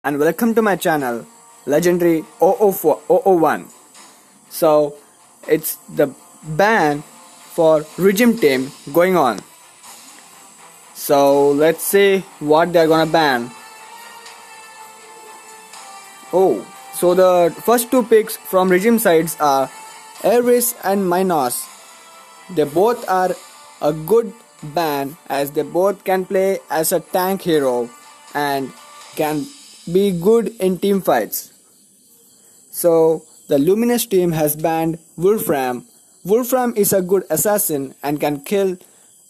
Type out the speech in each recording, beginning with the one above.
and welcome to my channel Legendary 001. So it's the ban for Regem team going on. So let's see what they're gonna ban. So the first two picks from Regem sides are Ares and Minos. They both are a good ban as they both can play as a tank hero and can be good in team fights. So the Luminous team has banned Wolfram. Wolfram is a good assassin and can kill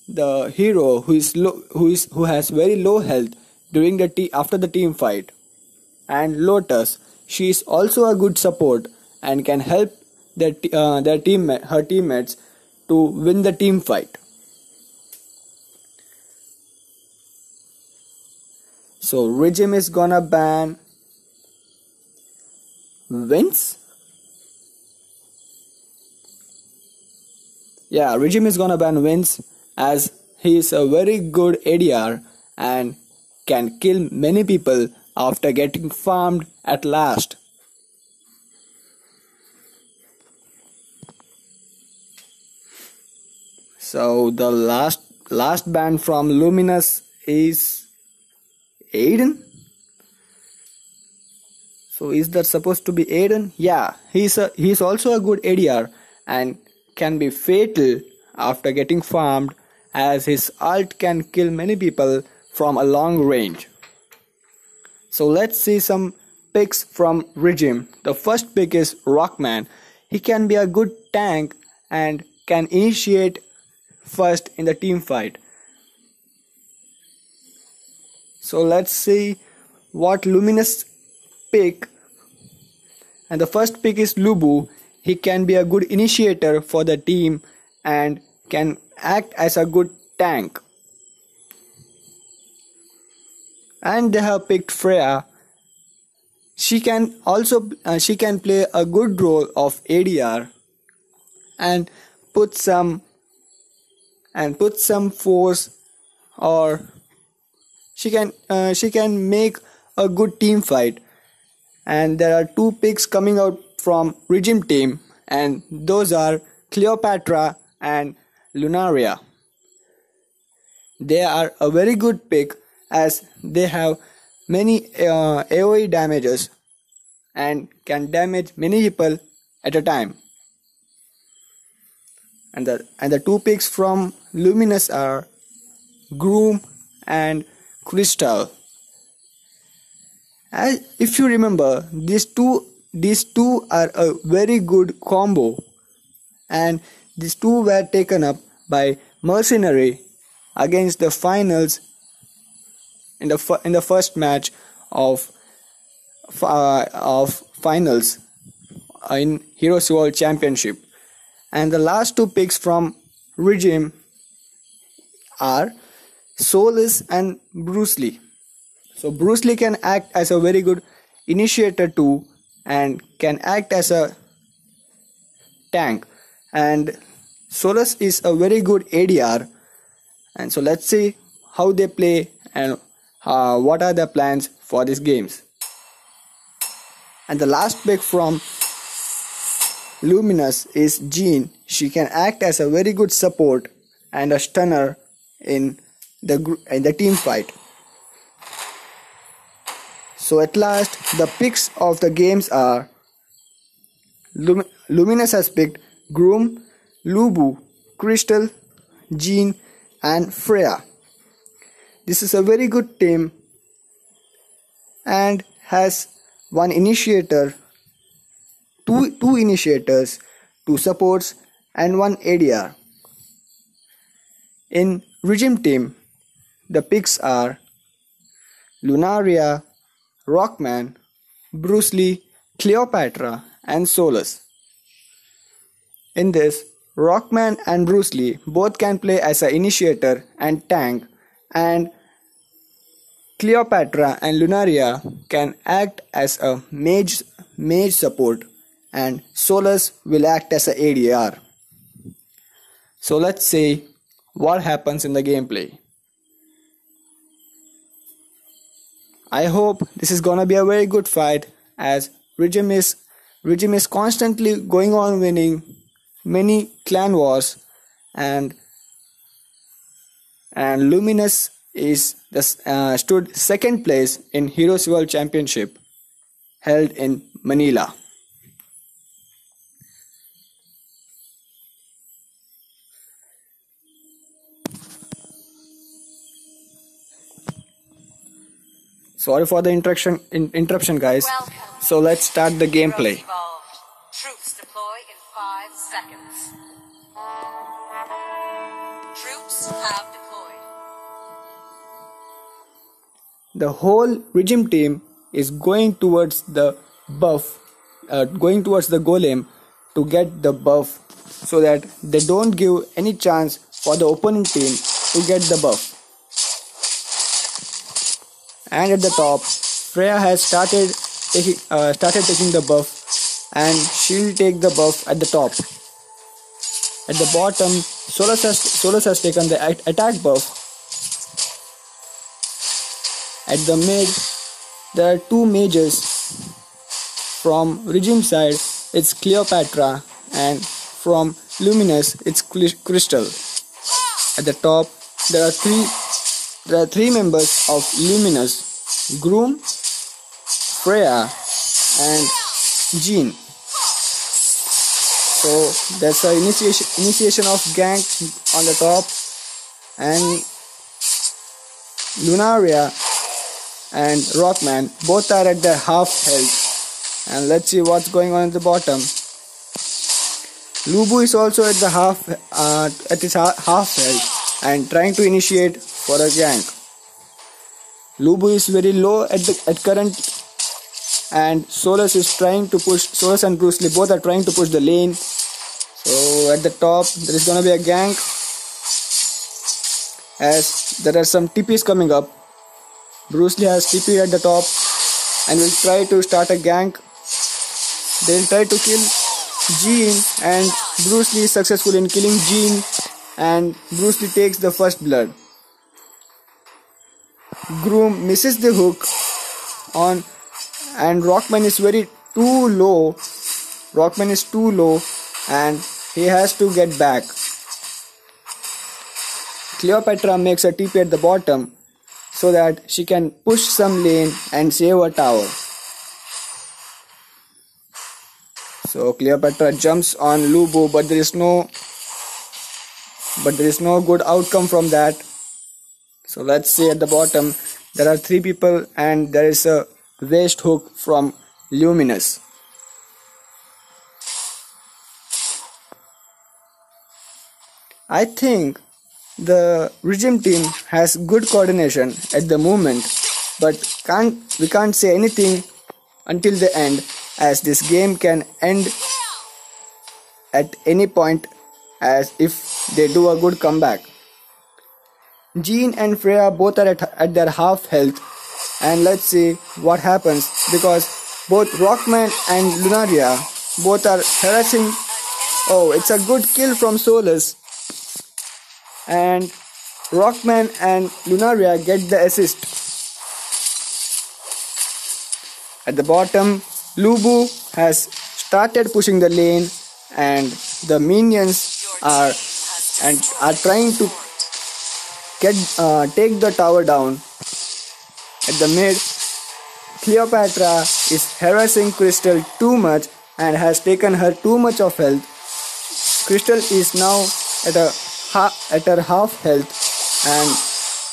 the hero who has very low health during after the team fight. And Lotus, she is also a good support and can help her teammates to win the team fight. So Regem is gonna ban Vince. Yeah, Regem is gonna ban Vince as he is a very good ADR and can kill many people after getting farmed at last. So the last ban from Luminous is Aiden. So is that supposed to be Aiden? Yeah, he's also a good ADR and can be fatal after getting farmed as his ult can kill many people from a long range. So let's see some picks from Regem. The first pick is Rockman. He can be a good tank and can initiate first in the team fight. So let's see what Luminous pick. And the first pick is Lubu. He can be a good initiator for the team and can act as a good tank. And they have picked Freya. She can play a good role of ADR and put some force, or she can make a good team fight. And there are two picks coming out from Regem team, and those are Cleopatra and Lunaria. They are a very good pick as they have many AoE damages and can damage many people at a time. And the two picks from Luminous are Groom and Crystal. As if you remember, these two are a very good combo, and these two were taken up by Mercenary against the finals in the first match of finals in Heroes World Championship. And the last two picks from Regem are Solus and Bruce Lee. So Bruce Lee can act as a very good initiator too and can act as a tank. And Solus is a very good ADR. And so let's see how they play and what are their plans for these games. And the last pick from Luminous is Jean. She can act as a very good support and a stunner in the team fight. So at last, the picks of the games are Luminous has picked Groom, Lubu, Crystal, Jean and Freya. This is a very good team and has one initiator, two initiators, two supports and one ADR. In Regem team, the picks are Lunaria, Rockman, Bruce Lee, Cleopatra and Solus. In this, Rockman and Bruce Lee both can play as an initiator and tank, and Cleopatra and Lunaria can act as a mage support, and Solus will act as an ADR. So let's see what happens in the gameplay. I hope this is gonna be a very good fight, as Regem is constantly going on winning many clan wars, and Luminous is stood second place in Heroes World Championship held in Manila. Sorry for the interruption, guys. Welcome. So let's start the gameplay. Troops deploy in 5 seconds. Troops have deployed. The whole Regem team is going towards the golem to get the buff, so that they don't give any chance for the opponent team to get the buff. And at the top, Freya has started taking the buff, and she'll take the buff at the top. At the bottom, Solus has taken the attack buff. At the mid, there are two mages. From Regem side, it's Cleopatra, and from Luminous, it's Crystal. At the top, there are three members of Luminous: Groom, Freya, and Jean. So there's a initiation of gank on the top, and Lunaria and Rockman both are at their half health. And let's see what's going on at the bottom. Lubu is also at his half health and trying to initiate for a gank. Lubu is very low at current, and Solus and Bruce Lee both are trying to push the lane. So at the top there is gonna be a gank, as there are some TPs coming up. Bruce Lee has TP at the top and will try to start a gank. They'll try to kill Jean, and Bruce Lee is successful in killing Jean, and Bruce Lee takes the first blood. Groom misses the hook on, and Rockman is too low. Rockman is too low, and he has to get back. Cleopatra makes a TP at the bottom so that she can push some lane and save her tower. So Cleopatra jumps on Lubu, but there is no good outcome from that. So let's see, at the bottom there are 3 people, and there is a waist hook from Luminous. I think the Regem team has good coordination at the moment, but we can't say anything until the end, as this game can end at any point, as if they do a good comeback. Jean and Freya both are at their half health, and let's see what happens, because both Rockman and Lunaria both are harassing. Oh, it's a good kill from Solus, and Rockman and Lunaria get the assist. At the bottom, Lubu has started pushing the lane, and the minions are trying to take the tower down. At the mid, Cleopatra is harassing Crystal too much and has taken her too much of health. Crystal is now at her half health, and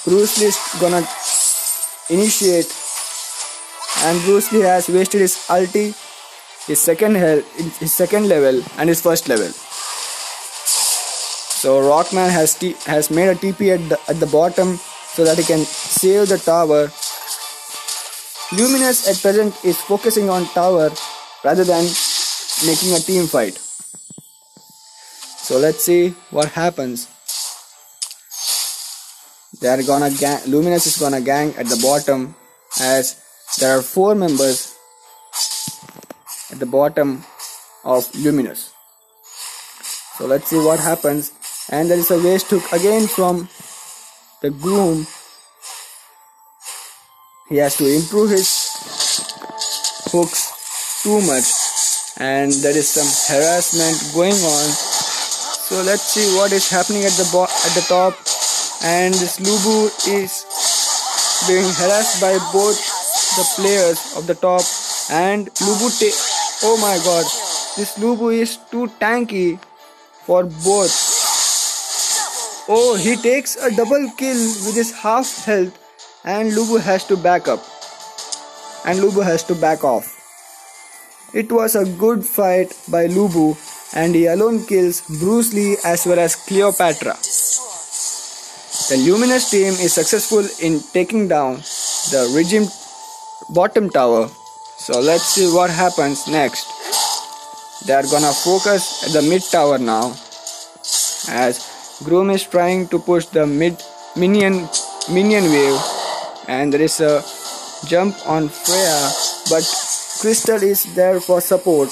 Bruce Lee is gonna initiate, and Bruce Lee has wasted his ulti, his second level and his first level. So Rockman has made a TP at the bottom so that he can save the tower. Luminous at present is focusing on tower rather than making a team fight. So let's see what happens. Luminous is gonna gank at the bottom, as there are 4 members at the bottom of Luminous. So let's see what happens. And there is a waist hook again from the Groom, he has to improve his hooks too much, and there is some harassment going on. So let's see what is happening at the top. And this Lubu is being harassed by both the players of the top, and Lubu oh my god, this Lubu is too tanky for both. Oh, he takes a double kill with his half health, and Lubu has to back up. And Lubu has to back off. It was a good fight by Lubu, and he alone kills Bruce Lee as well as Cleopatra. The Luminous team is successful in taking down the Regem bottom tower. So let's see what happens next. They are gonna focus at the mid tower now, as Groom is trying to push the minion wave, and there is a jump on Freya, but Crystal is there for support.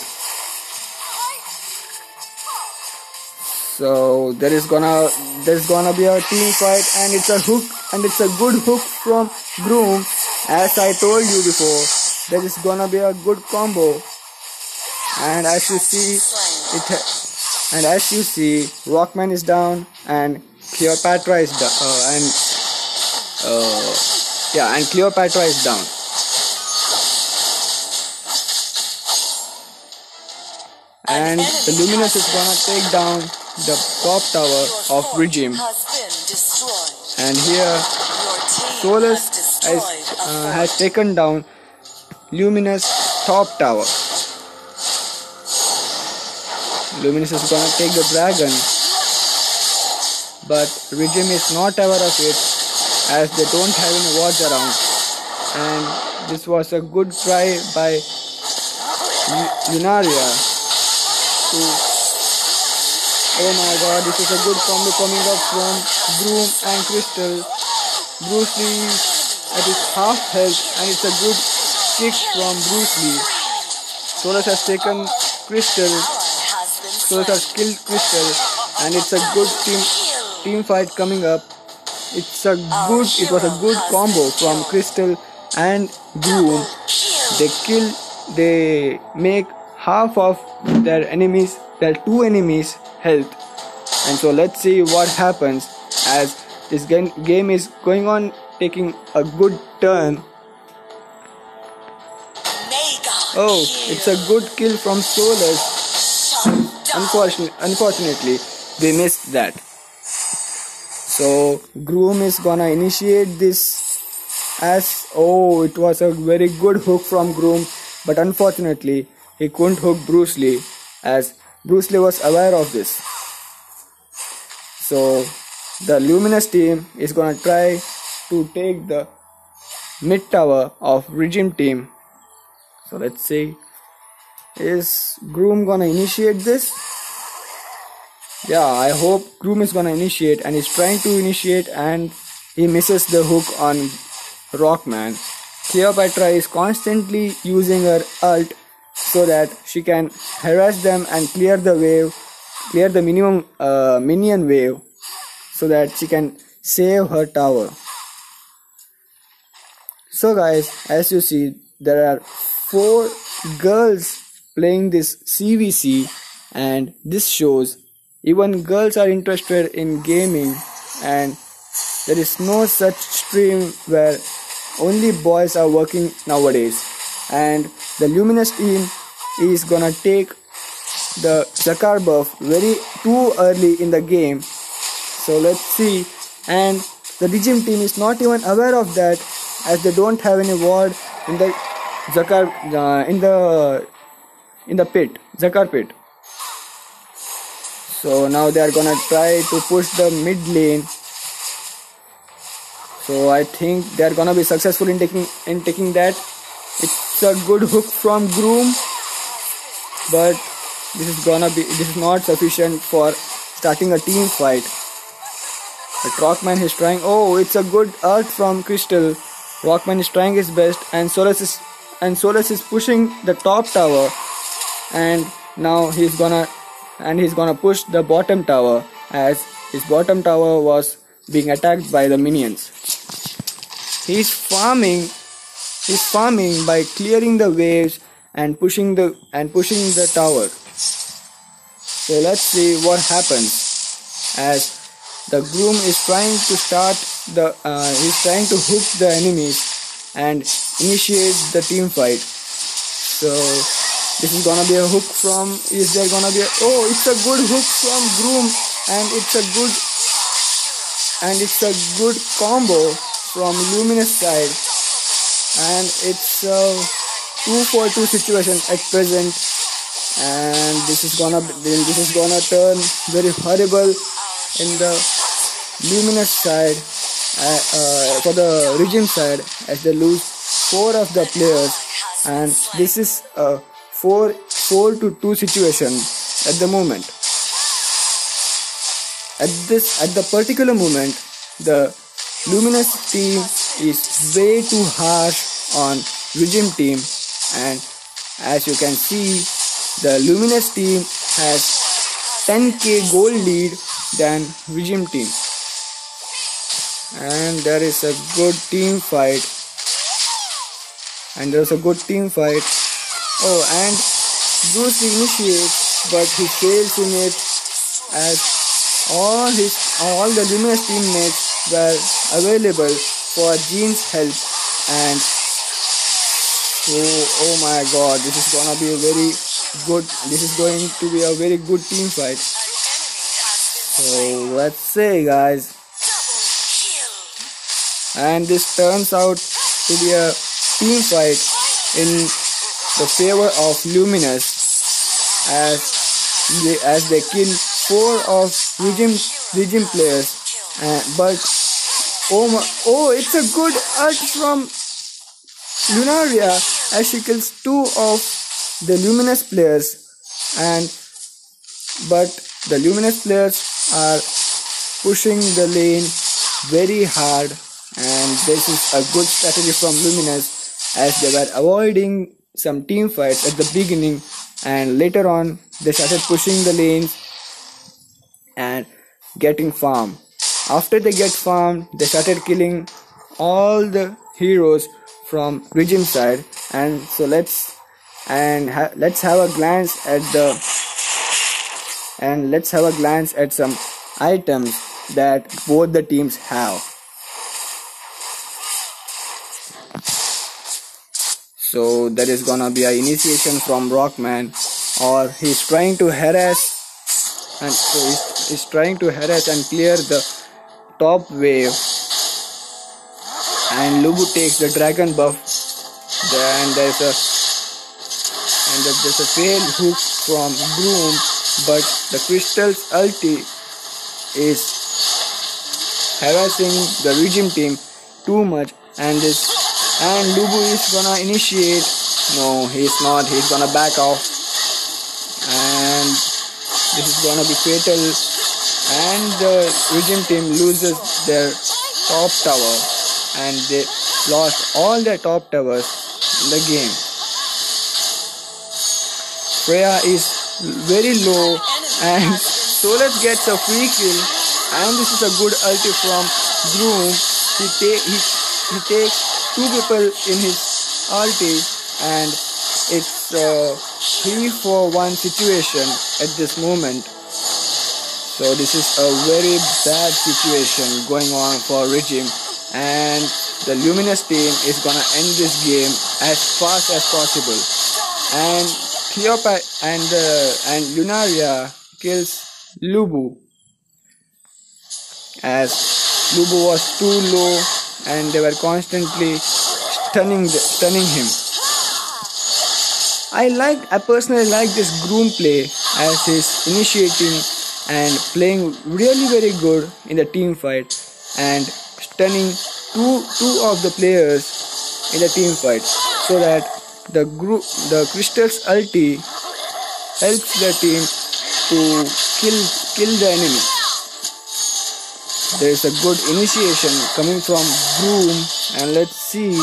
So there's gonna be a team fight, and it's a hook, and it's a good hook from Groom. As I told you before, there is gonna be a good combo, and as you see, Rockman is down, and Cleopatra is down, and Cleopatra is down. And the Luminous is gonna take down the top tower of Regem. And here Solus has taken down Luminous top tower. Luminous is gonna take the dragon, but Regem is not aware of it, as they don't have any wards around. And this was a good try by Lunaria to... Oh my god, this is a good combo coming up from Groom and Crystal. Bruce Lee at his half health, and it's a good kick from Bruce Lee. Solus has taken Crystal. Solus has killed Crystal, and it's a good team fight coming up. It was a good combo from Crystal and Groom. They make half of their two enemies health. And so let's see what happens, as this game is going on, taking a good turn. Oh, it's a good kill from Solus. Unfortunately, they missed that. So Groom is gonna initiate this, as it was a very good hook from Groom, but unfortunately he couldn't hook Bruce Lee, as Bruce Lee was aware of this. So the Luminous team is gonna try to take the mid tower of Regem team. So let's see, is Groom gonna initiate this? Yeah, I hope Groom is gonna initiate, and he's trying to initiate, and he misses the hook on Rockman. Cleopatra is constantly using her ult so that she can harass them and clear the minion wave, so that she can save her tower. So guys, as you see, there are 4 girls playing this CvC, and this shows even girls are interested in gaming, and there is no such stream where only boys are working nowadays. And the Luminous team is gonna take the Zakar buff very too early in the game. So let's see, and the Regem team is not even aware of that, as they don't have any ward in the Zakar in the pit, Zakar pit. So now they are gonna try to push the mid lane. So I think they are gonna be successful in taking that. It's a good hook from Groom, but this is not sufficient for starting a team fight. But Rockman is trying. Oh, it's a good ult from Crystal. Rockman is trying his best, and Solus is pushing the top tower, and now he's gonna push the bottom tower, as his bottom tower was being attacked by the minions. He's farming is farming by clearing the waves and pushing the tower. So let's see what happens as the groom is trying to he's trying to hook the enemies and initiate the team fight. So this is gonna be a hook from, is there gonna be a, oh, it's a good hook from groom, and it's a good combo from Luminous side, and it's a 2-for-2 situation at present, and this is gonna turn very horrible in the Luminous side, for the Regem side, as they lose 4 of the players, and this is a 4-to-2 situation at the moment. At the particular moment, the Luminous team is way too harsh on Regem team, and as you can see, the Luminous team has 10k gold lead than Regem team, and there is a good team fight. Oh, and Bruce initiates, but he fails in it, as all the Luminous teammates were available for Jean's help, and oh my god, this is going to be a very good team fight. So let's say, guys, and this turns out to be a team fight in the favor of Luminous, as they kill 4 of Regem players, but it's a good ult from Lunaria as she kills 2 of the Luminous players, but the Luminous players are pushing the lane very hard, and this is a good strategy from Luminous, as they were avoiding some team fights at the beginning, and later on they started pushing the lanes and getting farm. After they get farmed, they started killing all the heroes from Regem side, and so let's have a glance at some items that both the teams have. So there is gonna be an initiation from Rockman, or he's trying to harass, and so he's trying to harass and clear the top wave, and Lubu takes the dragon buff. Then there's a failed hook from Groom, but the Crystal's ulti is harassing the Regem team too much, and Lubu is gonna initiate. No, he's not. He's gonna back off, and this is gonna be fatal, and the Regem team loses their top tower, and they lost all their top towers in the game. Freya is very low, and Solas gets a free kill, and this is a good ulti from Groom. He takes 2 people in his ulti, and it's a 3-for-1 situation at this moment. So this is a very bad situation going on for Regem, and the Luminous team is gonna end this game as fast as possible. And Cleopatra and Lunaria kills Lubu, as Lubu was too low, and they were constantly stunning him. I personally like this Groom play, as he's initiating and playing really very good in the team fight, and stunning two of the players in the team fight, so that the Crystal's ulti helps the team to kill the enemy. There is a good initiation coming from Groom, and let's see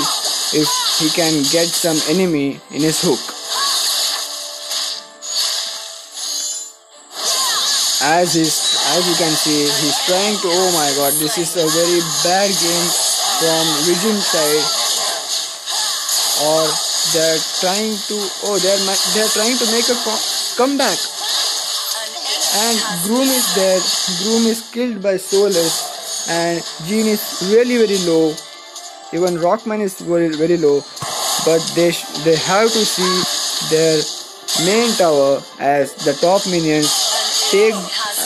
if he can get some enemy in his hook. As you can see, he's trying to, oh my god, this is a very bad game from Regem side, or they're trying to they're trying to make a comeback. And Groom is dead. Groom is killed by Solus, and Jean is really very low. Even Rockman is very low. But they have to see their main tower, as the top minions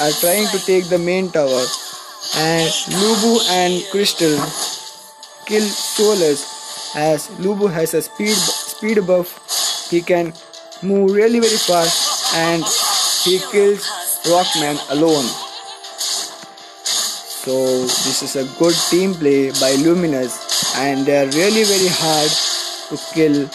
are trying to take the main tower. And Lubu and Crystal kill Solus, as Lubu has a speed buff. He can move really very fast, and he kills Rockman alone. So this is a good team play by Luminous, and they are really very hard to kill.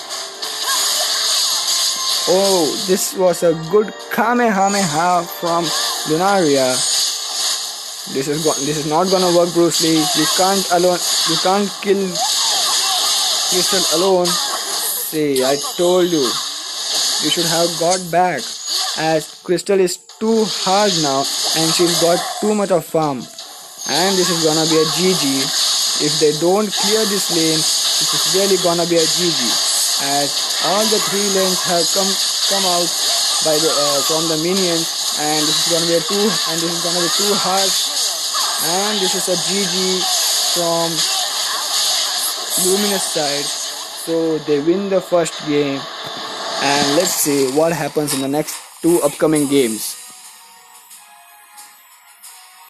Oh, this was a good Kamehameha from Lunaria. This is not gonna work, Bruce Lee. You can't kill Crystal alone. See, I told you. You should have got back, as Crystal is too hard now and she's got too much of farm. And this is gonna be a GG. If they don't clear this lane, this is really gonna be a GG, as all the 3 lanes have come out by from the minions, and this is gonna be too hard, and this is a GG from Luminous side. So they win the first game, and let's see what happens in the next 2 upcoming games.